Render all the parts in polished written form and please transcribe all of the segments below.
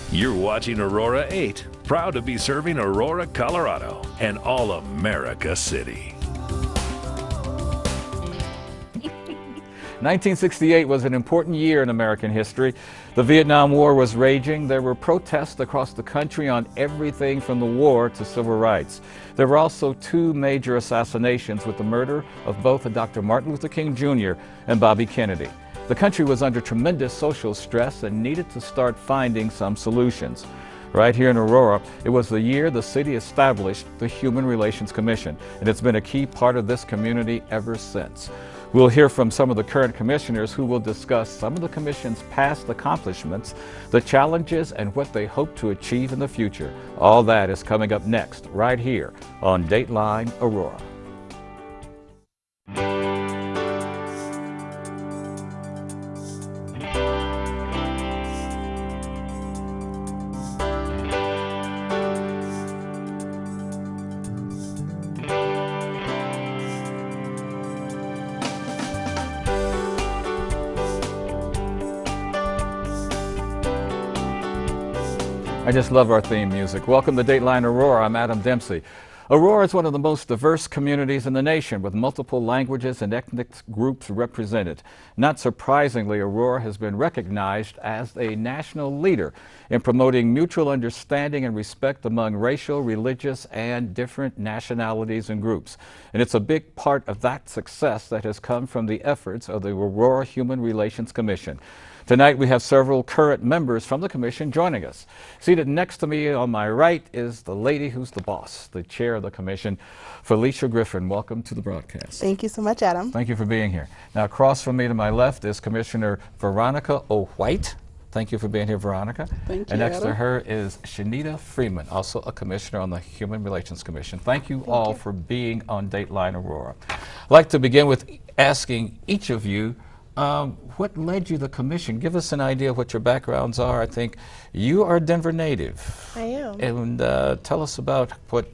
You're watching Aurora 8, proud to be serving Aurora, Colorado, and all America City. 1968 was an important year in American history. The Vietnam War was raging. There were protests across the country on everything from the war to civil rights. There were also two major assassinations with the murder of both Dr. Martin Luther King Jr. and Bobby Kennedy. The country was under tremendous social stress and needed to start finding some solutions. Right here in Aurora, it was the year the city established the Human Relations Commission, and it's been a key part of this community ever since. We'll hear from some of the current commissioners who will discuss some of the commission's past accomplishments, the challenges, and what they hope to achieve in the future. All that is coming up next, right here on Dateline Aurora. I just love our theme music. Welcome to Dateline Aurora. I'm Adam Dempsey. Aurora is one of the most diverse communities in the nation with multiple languages and ethnic groups represented. Not surprisingly, Aurora has been recognized as a national leader in promoting mutual understanding and respect among racial, religious, and different nationalities and groups. And it's a big part of that success that has come from the efforts of the Aurora Human Relations Commission. Tonight we have several current members from the commission joining us. Seated next to me on my right is the lady who's the boss, the chair of the commission, Felicia Griffin. Welcome to the broadcast. Thank you so much, Adam. Thank you for being here. Now across from me to my left is Commissioner Veronica O. White. Thank you for being here, Veronica. Thank you, And next Adam. to her is Shanita Freeman, also a commissioner on the Human Relations Commission. Thank you all for being on Dateline Aurora. I'd like to begin with asking each of you what led you to the commission? Give us an idea of what your backgrounds are. I think you are a Denver native. I am. And tell us about what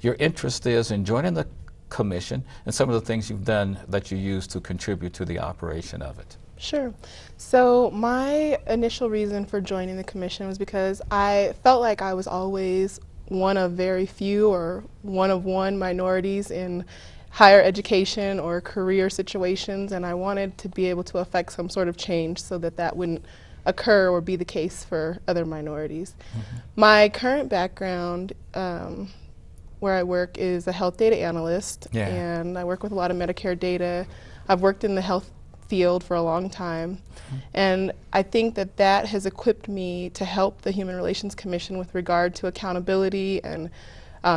your interest is in joining the commission and some of the things you've done that you use to contribute to the operation of it. Sure. So my initial reason for joining the commission was because I felt like I was always one of very few or one of one minorities in higher education or career situations, and I wanted to be able to affect some sort of change so that that wouldn't occur or be the case for other minorities. My current background where I work is a health data analyst, and I work with a lot of Medicare data. I've worked in the health field for a long time, and I think that that has equipped me to help the Human Relations Commission with regard to accountability and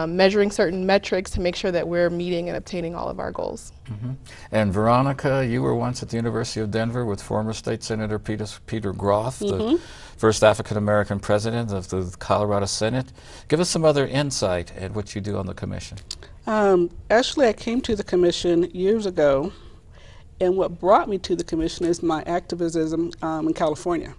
measuring certain metrics to make sure that we're meeting and obtaining all of our goals. And Veronica, you were once at the University of Denver with former State Senator Peter Groff, the first African-American president of the Colorado Senate. Give us some other insight at what you do on the commission. Actually, I came to the commission years ago, and what brought me to the commission is my activism in California.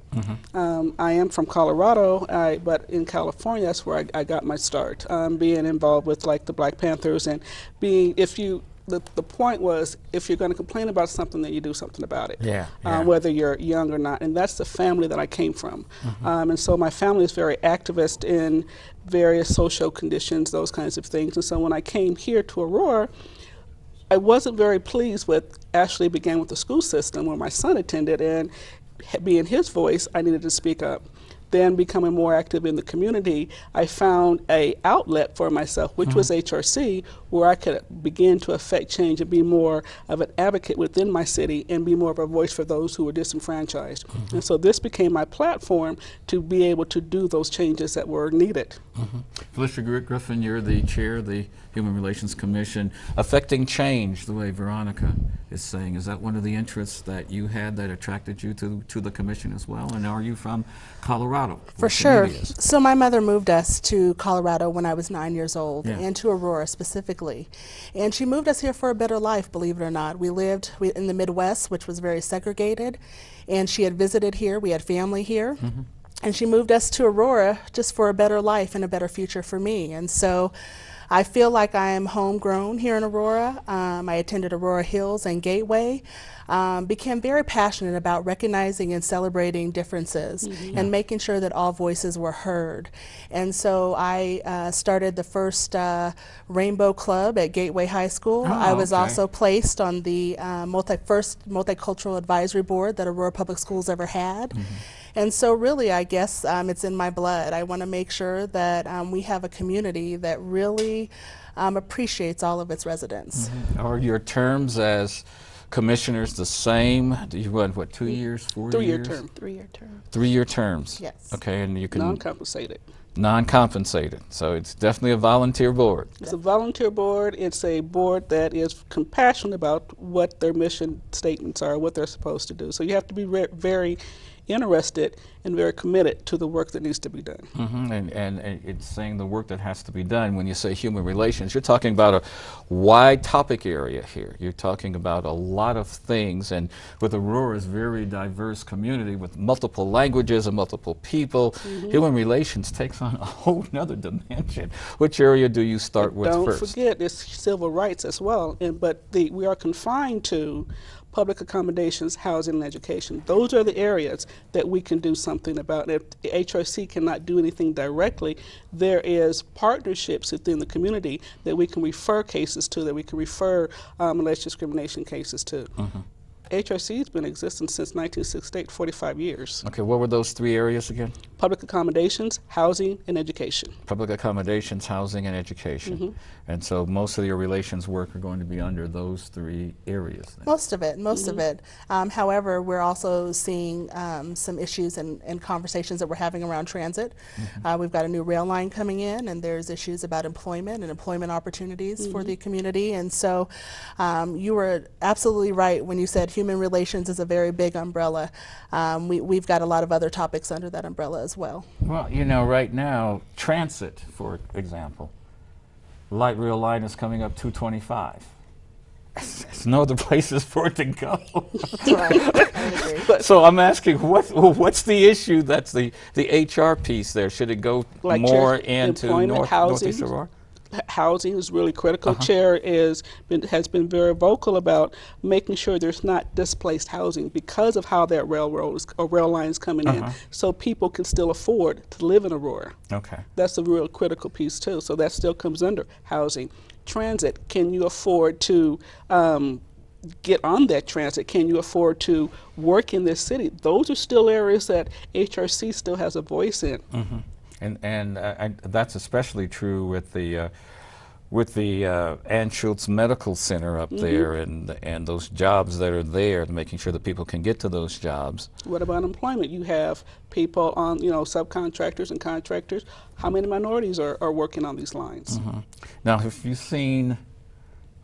I am from Colorado, but in California, that's where I got my start, being involved with like the Black Panthers and being, the point was, if you're going to complain about something, then you do something about it, whether you're young or not. And that's the family that I came from. And so my family is very activist in various social conditions, those kinds of things. And so when I came here to Aurora, I wasn't very pleased with, actually began with the school system where my son attended, and being his voice, I needed to speak up. Then becoming more active in the community, I found a outlet for myself, which was HRC, where I could begin to affect change and be more of an advocate within my city and be more of a voice for those who were disenfranchised. And so this became my platform to be able to do those changes that were needed. Felicia Griffin, you're the chair of the Human Relations Commission. Affecting change, the way Veronica is saying, is that one of the interests that you had that attracted you to the commission as well? And are you from Colorado? For sure. So my mother moved us to Colorado when I was 9 years old, and to Aurora specifically. And she moved us here for a better life, believe it or not. We lived in the Midwest, which was very segregated, and she had visited here. We had family here. And she moved us to Aurora just for a better life and a better future for me. And so I feel like I am homegrown here in Aurora. I attended Aurora Hills and Gateway. became very passionate about recognizing and celebrating differences and making sure that all voices were heard. And so I started the first Rainbow Club at Gateway High School. I was also placed on the first multicultural advisory board that Aurora Public Schools ever had. And so really, I guess it's in my blood. I want to make sure that we have a community that really appreciates all of its residents. Are your terms as commissioners the same? Do you want, what, 2 years, 4 years? 3-year term. 3-year term. 3-year terms? Yes. Okay, and you can... Non-compensated. Non-compensated. So it's definitely a volunteer board. It's a volunteer board. It's a board that is compassionate about what their mission statements are, what they're supposed to do. So you have to be very interested and very committed to the work that needs to be done. And it's saying the work that has to be done. When you say human relations, you're talking about a wide topic area here. You're talking about a lot of things, and with Aurora's very diverse community with multiple languages and multiple people, human relations takes on a whole nother dimension. Which area do you start with first? Don't forget, it's civil rights as well, but we are confined to public accommodations, housing, and education. Those are the areas that we can do something about. If the HRC cannot do anything directly, there is partnerships within the community that we can refer cases to, that we can refer alleged discrimination cases to. HRC has been in existence since 1968, 45 years. Okay, what were those 3 areas again? Public accommodations, housing, and education. Public accommodations, housing, and education. And so most of your relations work are going to be under those 3 areas then. Most of it. However, we're also seeing some issues and conversations that we're having around transit. We've got a new rail line coming in, and there's issues about employment and employment opportunities for the community. And so you were absolutely right when you said human relations is a very big umbrella. We've got a lot of other topics under that umbrella as well. Well, you know, right now, transit, for example, light rail line is coming up 225. There's no other places for it to go. Right. I agree. So I'm asking, what's the issue that's the HR piece there? Should it go Like more into Northeast housing. Aurora? Housing is really critical. Chair has been very vocal about making sure there's not displaced housing because of how that rail line is coming in, so people can still afford to live in Aurora. Okay. That's a real critical piece too. So that still comes under housing. Transit, can you afford to get on that transit? Can you afford to work in this city? Those are still areas that HRC still has a voice in. And that's especially true with the Anschutz Medical Center up there, and those jobs that are there, making sure that people can get to those jobs. What about employment? You have people on, subcontractors and contractors. How many minorities are working on these lines? Now, have you seen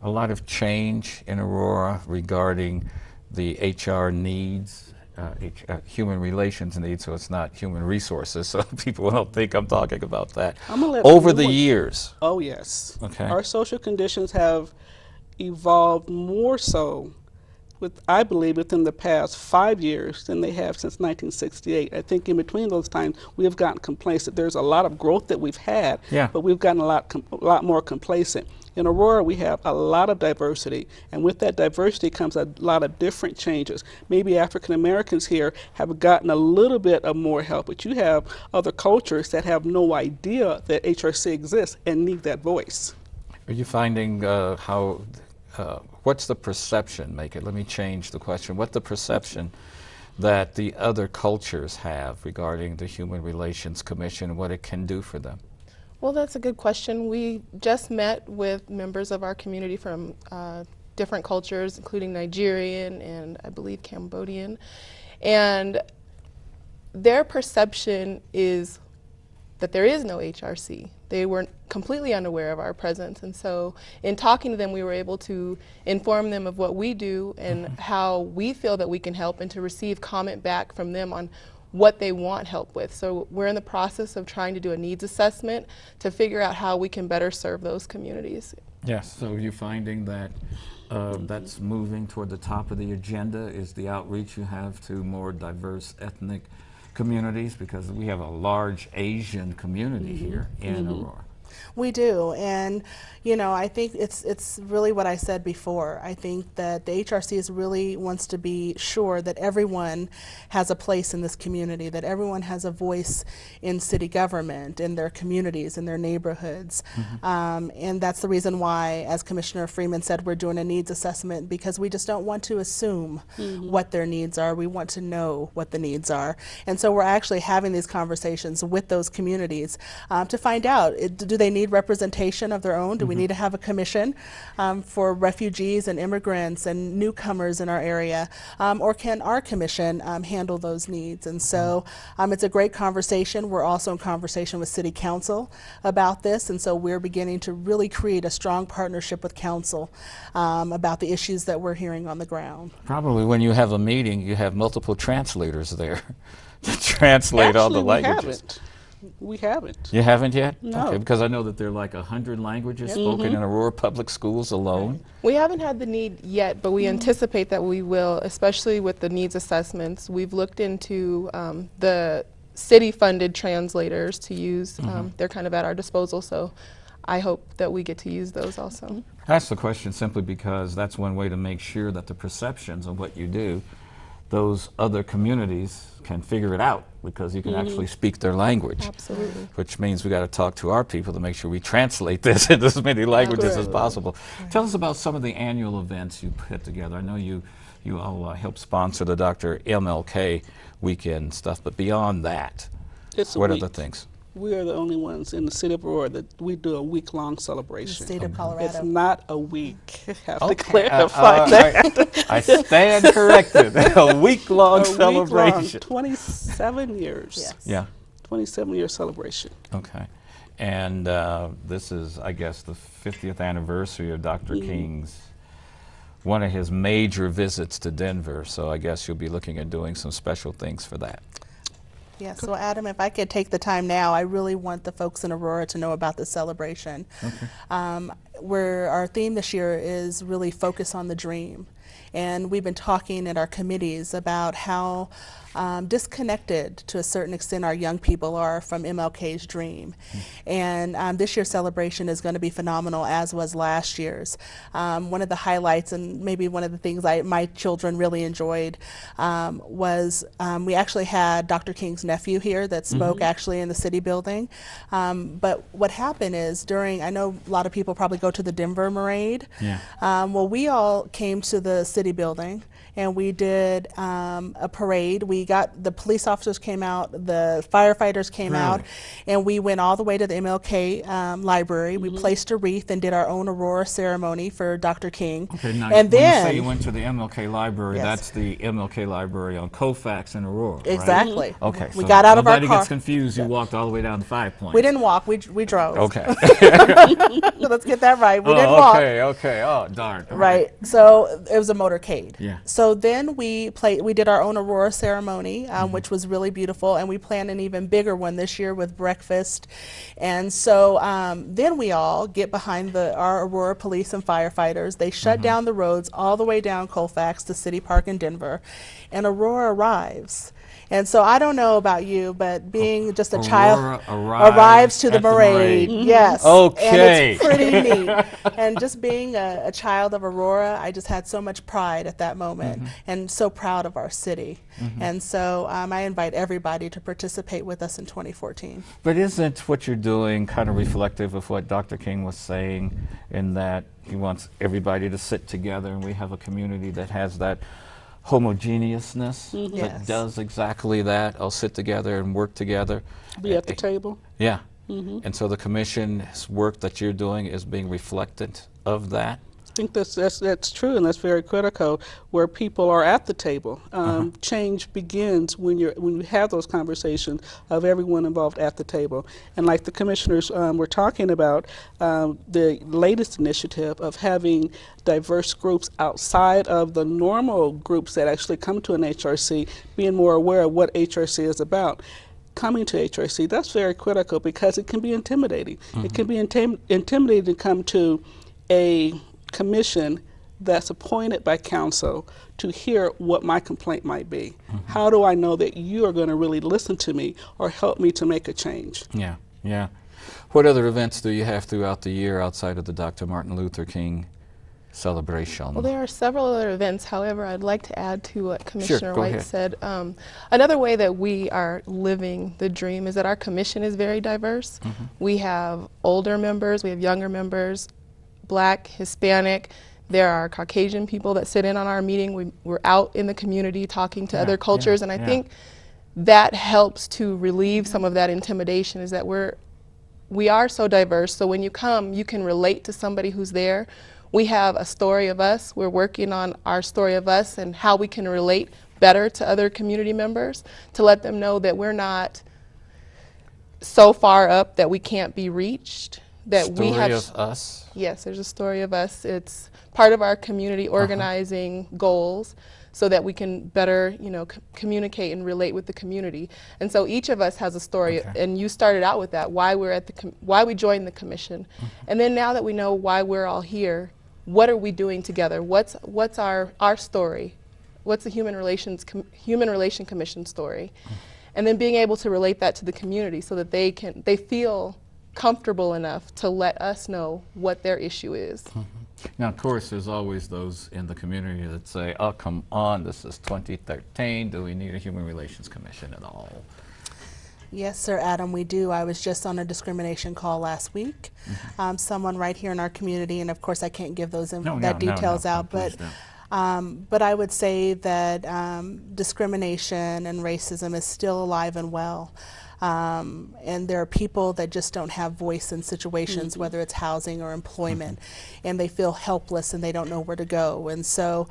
a lot of change in Aurora regarding the HR needs? Human relations needs, so it's not human resources, so people don't think I'm talking about that. Over the years. Oh, yes. Okay. Our social conditions have evolved more so, I believe, within the past 5 years than they have since 1968. I think in between those times, we have gotten complacent. There's a lot of growth that we've had, but we've gotten a lot more complacent. In Aurora, we have a lot of diversity, and with that diversity comes a lot of different changes. Maybe African Americans here have gotten a little bit of more help, but you have other cultures that have no idea that HRC exists and need that voice. Are you finding what's the perception, let me change the question, what's the perception that the other cultures have regarding the Human Relations Commission and what it can do for them? Well, that's a good question. We just met with members of our community from different cultures, including Nigerian and I believe Cambodian, and their perception is that there is no HRC. They were completely unaware of our presence, and so in talking to them, we were able to inform them of what we do and how we feel that we can help, and to receive comment back from them on what they want help with. So we're in the process of trying to do a needs assessment to figure out how we can better serve those communities. Yes, so you're finding that that's moving toward the top of the agenda, is the outreach you have to more diverse ethnic communities, because we have a large Asian community here in Aurora. We do, and you know, I think it's really what I said before. I think that the HRC really wants to be sure that everyone has a place in this community, that everyone has a voice in city government, in their communities, in their neighborhoods, and that's the reason why, as Commissioner Freeman said, we're doing a needs assessment, because we just don't want to assume what their needs are. We want to know what the needs are, and so we're actually having these conversations with those communities to find out, do they need representation of their own? Do we need to have a commission for refugees and immigrants and newcomers in our area? Or can our commission handle those needs? And so it's a great conversation. We're also in conversation with City Council about this, and so we're beginning to really create a strong partnership with Council about the issues that we're hearing on the ground. Probably when you have a meeting, you have multiple translators there to translate all the languages. We haven't. You haven't yet? No. Okay, because I know that there are like 100 languages spoken in Aurora Public Schools alone. We haven't had the need yet, but we anticipate that we will, especially with the needs assessments. We've looked into the city-funded translators to use. They're kind of at our disposal, so I hope that we get to use those also. I asked the question simply because that's one way to make sure that the perceptions of what you do, those other communities can figure it out, because you can actually speak their language. Absolutely. Which means we got to talk to our people to make sure we translate this into as many languages as possible. Tell us about some of the annual events you put together. I know you all help sponsor the Dr. MLK weekend stuff, but beyond that, what are the things? We are the only ones in the city of Aurora that we do a week-long celebration. The state of Colorado. It's not a week. I have to clarify that. I stand corrected. A week-long celebration. Week-long, 27 years. Yes. Yeah. 27-year celebration. Okay. And this is, I guess, the 50th anniversary of Dr. King's, one of his major visits to Denver. So I guess you'll be looking at doing some special things for that. Yeah, so Adam, if I could take the time now, I really want the folks in Aurora to know about the celebration. Where our theme this year is really focus on the dream. And we've been talking at our committees about how disconnected to a certain extent our young people are from MLK's dream. And this year's celebration is going to be phenomenal, as was last year's. One of the highlights, and maybe one of the things my children really enjoyed, was we actually had Dr. King's nephew here that spoke actually in the city building. But what happened is I know a lot of people probably go to the Denver Parade. Yeah. Well, we all came to the city building and we did a parade. The police officers came out, the firefighters came out, and we went all the way to the MLK library. We placed a wreath and did our own Aurora ceremony for Dr. King. Okay, now and when then you say you went to the MLK library, Yes. that's the MLK library on Colfax and Aurora, right? Exactly. Okay, We so got out of our nobody car. gets confused, you walked all the way down to 5 Points. We didn't walk, we drove. Okay. Let's get that right. We didn't walk. Okay. Oh, darn. All Right. So it was a motorcade. Yeah. So then we did our own Aurora ceremony, which was really beautiful, and we planned an even bigger one this year with breakfast. And so then we all get behind our Aurora police and firefighters. They shut down the roads all the way down Colfax to City Park in Denver, and Aurora arrives. And so I don't know about you, but being just a child arrives to the parade. Yes. Okay. And it's pretty neat. And just being a child of Aurora, I just had so much pride at that moment and so proud of our city. And so I invite everybody to participate with us in 2014. But isn't what you're doing kind of reflective of what Dr. King was saying, in that he wants everybody to sit together, and we have a community that has that homogeneousness that Yes. does exactly that. I'll sit together and work together. Be at the table. Yeah. And so the commission's work that you're doing is being reflected of that. I think that's true, and that's very critical. Where people are at the table, change begins when you have those conversations of everyone involved at the table. And like the commissioners were talking about, the latest initiative of having diverse groups outside of the normal groups that actually come to an HRC, being more aware of what HRC is about. Coming to HRC, that's very critical, because it can be intimidating. It can be intimidating to come to a commission that's appointed by council to hear what my complaint might be. How do I know that you are going to really listen to me or help me to make a change? Yeah. What other events do you have throughout the year outside of the Dr. Martin Luther King celebration? Well, there are several other events. However, I'd like to add to what Commissioner go White ahead. said. Another way that we are living the dream is that our commission is very diverse. We have older members, we have younger members, Black, Hispanic. There are Caucasian people that sit in on our meeting. We're out in the community talking to other cultures, and I think that helps to relieve some of that intimidation, is that we are so diverse. So when you come, you can relate to somebody who's there. We have a story of us. We're working on our story of us and how we can relate better to other community members, to let them know that we're not so far up that we can't be reached. That Story we have of us? Yes, there's a story of us. It's part of our community organizing goals, so that we can better, communicate and relate with the community. And so each of us has a story, and you started out with that, why we're at why we joined the commission. And then now that we know why we're all here, what are we doing together? What's our story? What's the Human Relation Commission story? And then being able to relate that to the community so that they feel comfortable enough to let us know what their issue is. Now, of course, there's always those in the community that say, oh, come on, this is 2013. Do we need a Human Relations Commission at all? Yes, sir, Adam, we do. I was just on a discrimination call last week. Someone right here in our community, and of course I can't give those details out, but I would say that discrimination and racism is still alive and well. And there are people that just don't have voice in situations, whether it's housing or employment, and they feel helpless and they don't know where to go. And so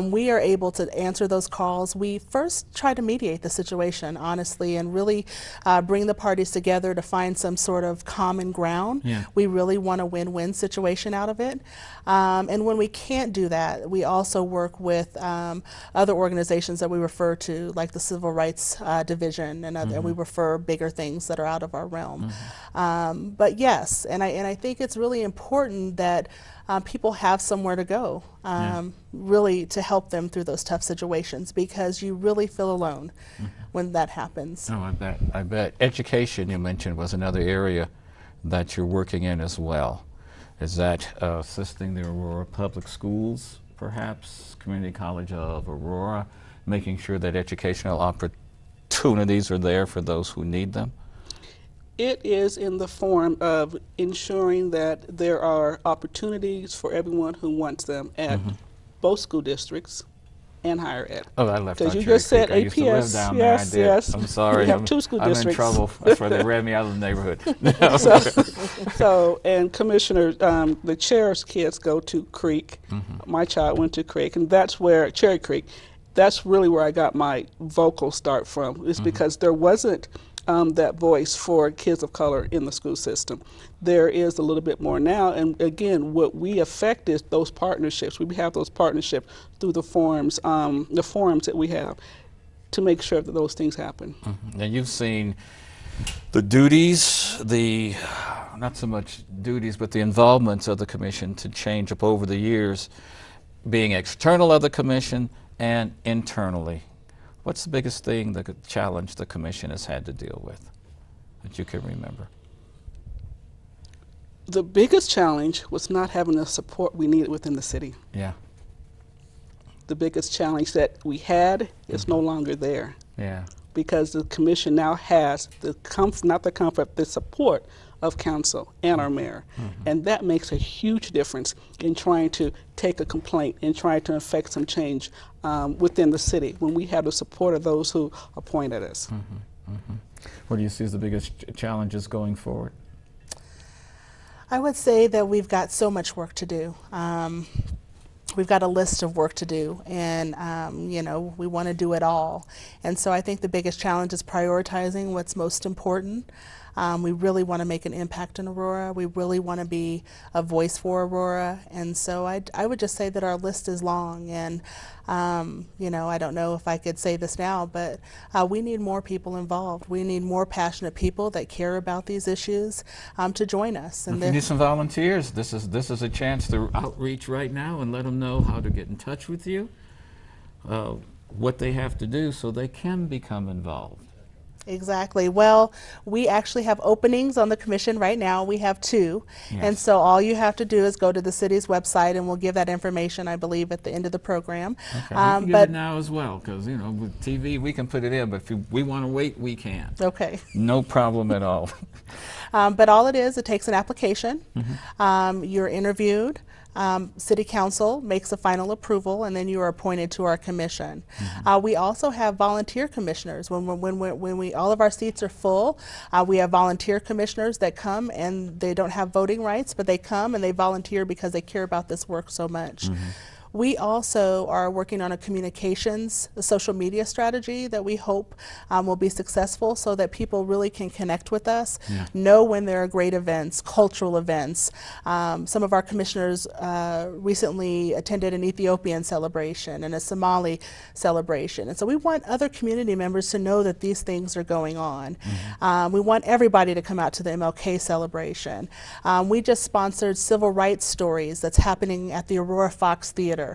we are able to answer those calls. We first try to mediate the situation, honestly, and really bring the parties together to find some sort of common ground. We really want a win-win situation out of it. And when we can't do that, we also work with other organizations that we refer to, like the Civil Rights Division, and we refer bigger things that are out of our realm. But yes, and I think it's really important that people have somewhere to go, really to help them through those tough situations, because you really feel alone when that happens. Oh, I bet. Education, you mentioned, was another area that you're working in as well. Is that assisting the Aurora Public Schools, perhaps, Community College of Aurora, making sure that educational opportunities are there for those who need them? It is in the form of ensuring that there are opportunities for everyone who wants them at both school districts and higher ed. Oh, I left out Because you Cherry just said Creek. I APS. used to live down there. I did. Yes. I'm sorry. We have two school I'm districts. in trouble. That's why they ran me out of the neighborhood. So, and Commissioner, the chair's kids go to Creek. My child went to Creek, and that's where, Cherry Creek, that's really where I got my vocal start from, is because there wasn't that voice for kids of color in the school system. There is a little bit more now, and again, what we affect is those partnerships. We have those partnerships through the forums that we have to make sure that those things happen. Now, you've seen the duties, not so much duties, but the involvements of the commission to change up over the years, being external of the commission and internally. What's the biggest thing, the challenge the commission has had to deal with that you can remember? The biggest challenge was not having the support we needed within the city. Yeah. The biggest challenge that we had is no longer there. Yeah. Because the commission now has the support of council and our mayor. And that makes a huge difference in trying to take a complaint and try to effect some change within the city when we have the support of those who appointed us. What do you see as the biggest challenges going forward? I would say that we've got so much work to do. We've got a list of work to do, and we want to do it all. And so I think the biggest challenge is prioritizing what's most important. We really want to make an impact in Aurora. We really want to be a voice for Aurora. And so I would just say that our list is long. And, I don't know if I could say this now, but we need more people involved. We need more passionate people that care about these issues to join us. And if you need some volunteers, this is a chance to outreach right now and let them know how to get in touch with you, what they have to do so they can become involved. Exactly. Well, we actually have openings on the commission right now. We have 2. Yes. And so all you have to do is go to the city's website, and we'll give that information, I believe, at the end of the program. Okay, we can give it now as well, because, you know, with TV, we can put it in, but if we want to wait, we can. Okay. No problem at all. But all it is, it takes an application. You're interviewed. City Council makes a final approval, and then you are appointed to our commission. We also have volunteer commissioners. When all of our seats are full, we have volunteer commissioners that come, and they don't have voting rights, but they come and they volunteer because they care about this work so much. We also are working on a communications, a social media strategy that we hope will be successful, so that people really can connect with us, know when there are great events, cultural events. Some of our commissioners recently attended an Ethiopian celebration and a Somali celebration. And so we want other community members to know that these things are going on. We want everybody to come out to the MLK celebration. We just sponsored Civil Rights Stories that's happening at the Aurora Fox Theater.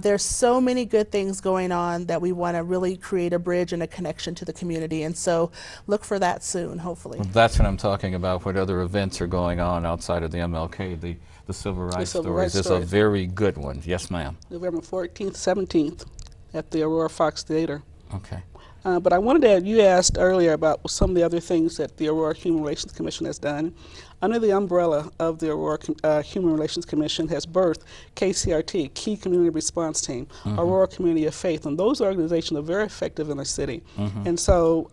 There's so many good things going on that we want to really create a bridge and a connection to the community, and so look for that soon, hopefully. Well, that's what I'm talking about. What other events are going on outside of the MLK? The Civil Rights Stories is a very good one. Yes, ma'am. November 14th, 17th at the Aurora Fox Theater. Okay. But I wanted to add, you asked earlier about some of the other things that the Aurora Human Relations Commission has done. Under the umbrella of the Aurora Human Relations Commission has birthed KCRT, Key Community Response Team, Aurora Community of Faith, and those organizations are very effective in the city. And so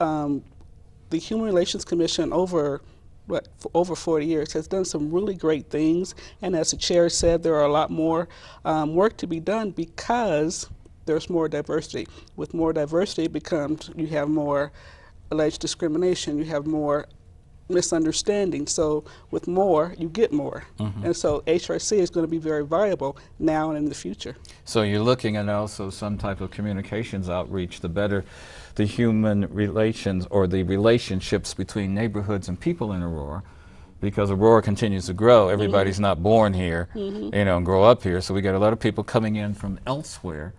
the Human Relations Commission over 40 years has done some really great things, and as the chair said, there are a lot more work to be done because there's more diversity. With more diversity, you have more alleged discrimination, you have more misunderstanding. So with more, you get more. And so HRC is going to be very viable now and in the future. So you're looking at also some type of communications outreach, the better the human relations or the relationships between neighborhoods and people in Aurora, because Aurora continues to grow. Everybody's not born here, you know, and grow up here. So we got a lot of people coming in from elsewhere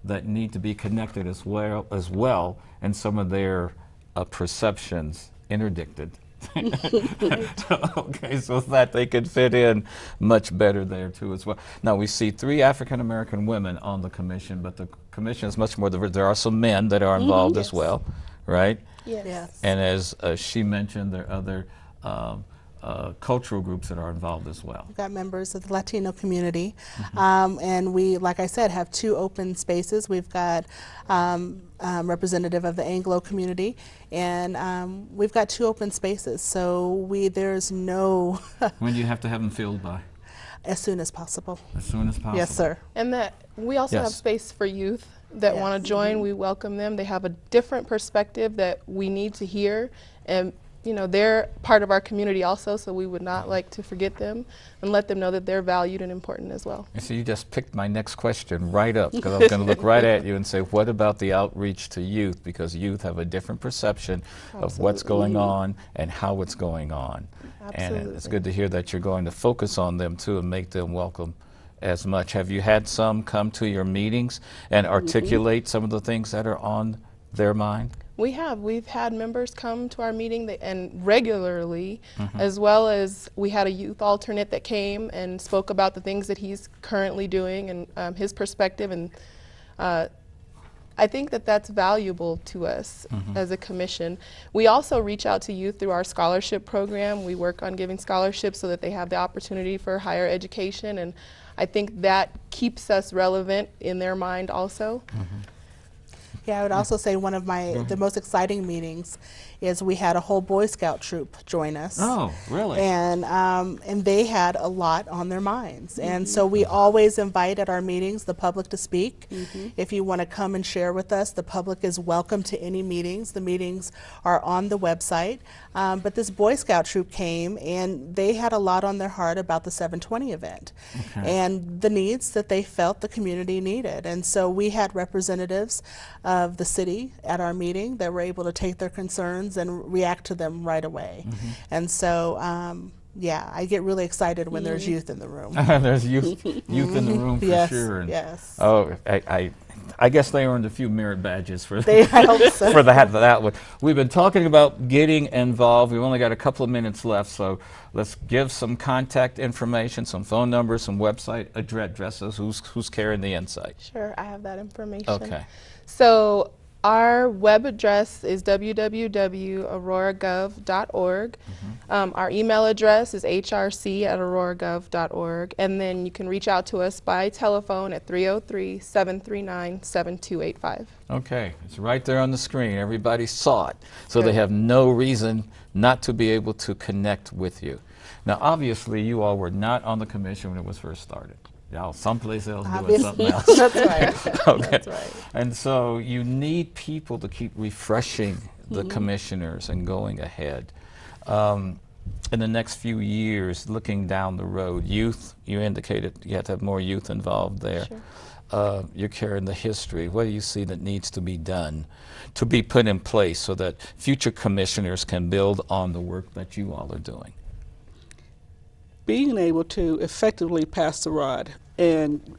that need to be connected as well, and some of their perceptions interdicted. Okay, so that they could fit in much better there too as well. Now we see 3 African American women on the commission, but the commission is much more diverse. There are some men that are involved as well, right? Yes. And as she mentioned, there are other cultural groups that are involved as well. We've got members of the Latino community, and we, like I said, have 2 open spaces. We've got representative of the Anglo community, and we've got 2 open spaces. So there's no. When do you have to have them filled by? As soon as possible. As soon as possible. Yes, sir. And that we also have space for youth that want to join. We welcome them. They have a different perspective that we need to hear, and you know, they're part of our community also, so we would not like to forget them and let them know that they're valued and important as well. So you just picked my next question right up, because I was going to look right at you and say, what about the outreach to youth? Because youth have a different perception of what's going on and how it's going on. Absolutely. And it's good to hear that you're going to focus on them too and make them welcome as much. Have you had some come to your meetings and articulate some of the things that are on their mind? We have. We've had members come to our meeting and regularly, as well as we had a youth alternate that came and spoke about the things that he's currently doing and his perspective. And I think that that's valuable to us as a commission. We also reach out to youth through our scholarship program. We work on giving scholarships so that they have the opportunity for higher education, and I think that keeps us relevant in their mind also. Yeah, I would also say one of the most exciting meetings is we had a whole Boy Scout troop join us. Oh, really? And they had a lot on their minds. And so we always invite at our meetings the public to speak. If you want to come and share with us, the public is welcome to any meetings. The meetings are on the website. But this Boy Scout troop came, and they had a lot on their heart about the 720 event and the needs that they felt the community needed. And so we had representatives of the city at our meeting that were able to take their concerns and react to them right away. And so, yeah, I get really excited when there's youth in the room. There's youth in the room for sure. And Yes. oh, I I guess they earned a few merit badges for I hope so. for that one. We've been talking about getting involved. We've only got a couple of minutes left, so let's give some contact information, some phone numbers, some website addresses. Who's carrying the insight? Sure, I have that information. Okay. So our web address is www.auroragov.org. Our email address is hrc@auroragov.org. And then you can reach out to us by telephone at 303-739-7285. Okay, it's right there on the screen. Everybody saw it. So they have no reason not to be able to connect with you. Now, obviously, you all were not on the commission when it was first started. Y'all someplace else doing something else. That's right. Okay. That's right. And so you need people to keep refreshing the commissioners and going ahead. In the next few years, looking down the road, youth, you indicated you have to have more youth involved there. Sure. You're carrying the history. What do you see that needs to be done to be put in place so that future commissioners can build on the work that you all are doing? Being able to effectively pass the rod, and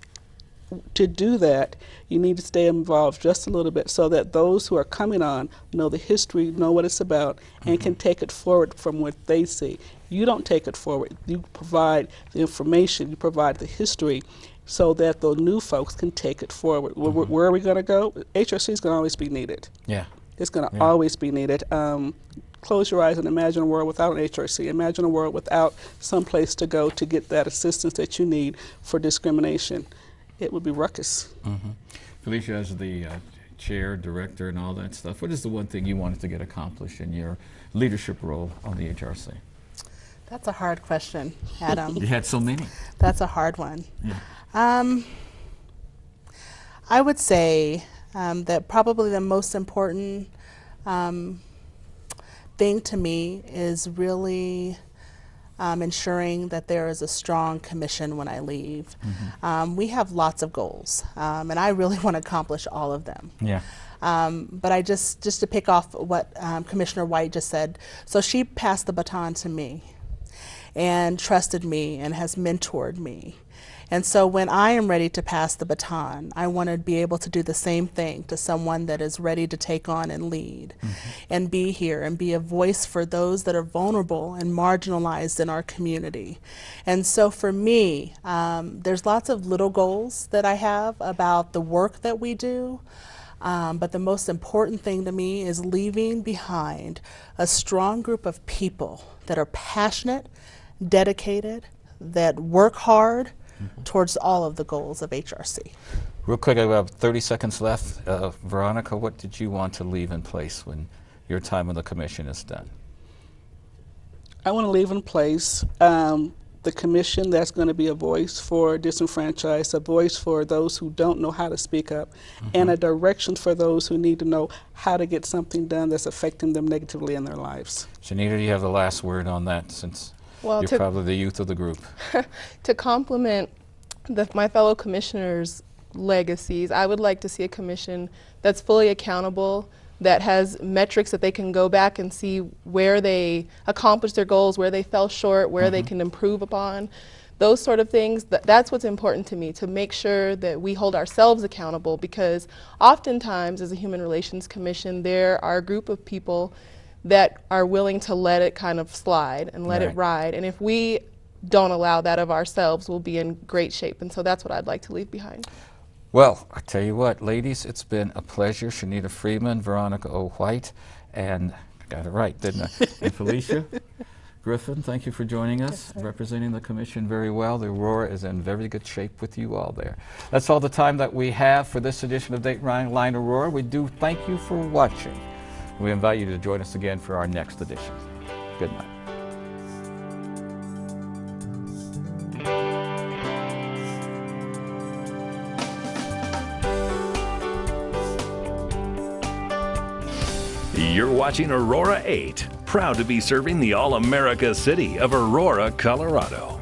to do that, you need to stay involved just a little bit so that those who are coming on know the history, know what it's about, and can take it forward from what they see. You don't take it forward. You provide the information, you provide the history so that the new folks can take it forward. Where are we going to go? HRC is going to always be needed. Yeah. It's going to always be needed. Close your eyes and imagine a world without an HRC. Imagine a world without some place to go to get that assistance that you need for discrimination. It would be ruckus. Felicia, as the chair, director, and all that stuff, what is the one thing you wanted to get accomplished in your leadership role on the HRC? That's a hard question, Adam. You had so many. That's a hard one. Yeah. I would say that probably the most important thing to me is really ensuring that there is a strong commission when I leave. We have lots of goals, and I really want to accomplish all of them. Yeah. But I just to pick off what Commissioner White just said, so she passed the baton to me and trusted me and has mentored me. And so when I am ready to pass the baton, I want to be able to do the same thing to someone that is ready to take on and lead and be here and be a voice for those that are vulnerable and marginalized in our community. And so for me, there's lots of little goals that I have about the work that we do. But the most important thing to me is leaving behind a strong group of people that are passionate, dedicated, that work hard towards all of the goals of HRC. Real quick, I have 30 seconds left. Veronica, what did you want to leave in place when your time on the commission is done? I want to leave in place the commission that's going to be a voice for disenfranchised, a voice for those who don't know how to speak up, and a direction for those who need to know how to get something done that's affecting them negatively in their lives. Shanita, you have the last word on that since Well, you're probably the youth of the group. To complement my fellow commissioners' legacies, I would like to see a commission that's fully accountable, that has metrics that they can go back and see where they accomplished their goals, where they fell short, where they can improve upon. Those sort of things, that's what's important to me, to make sure that we hold ourselves accountable, because oftentimes as a Human Relations Commission, there are a group of people that are willing to let it kind of slide and let it ride. And if we don't allow that of ourselves, we'll be in great shape. And so that's what I'd like to leave behind. Well, I tell you what, ladies, it's been a pleasure. Shanita Freeman, Veronica O. White, and I got it right, didn't I? And Felicia Griffin, thank you for joining us, representing the commission very well. The Aurora is in very good shape with you all there. That's all the time that we have for this edition of Dateline Aurora. We do thank you for watching. We invite you to join us again for our next edition. Good night. You're watching Aurora 8, proud to be serving the All-America city of Aurora, Colorado.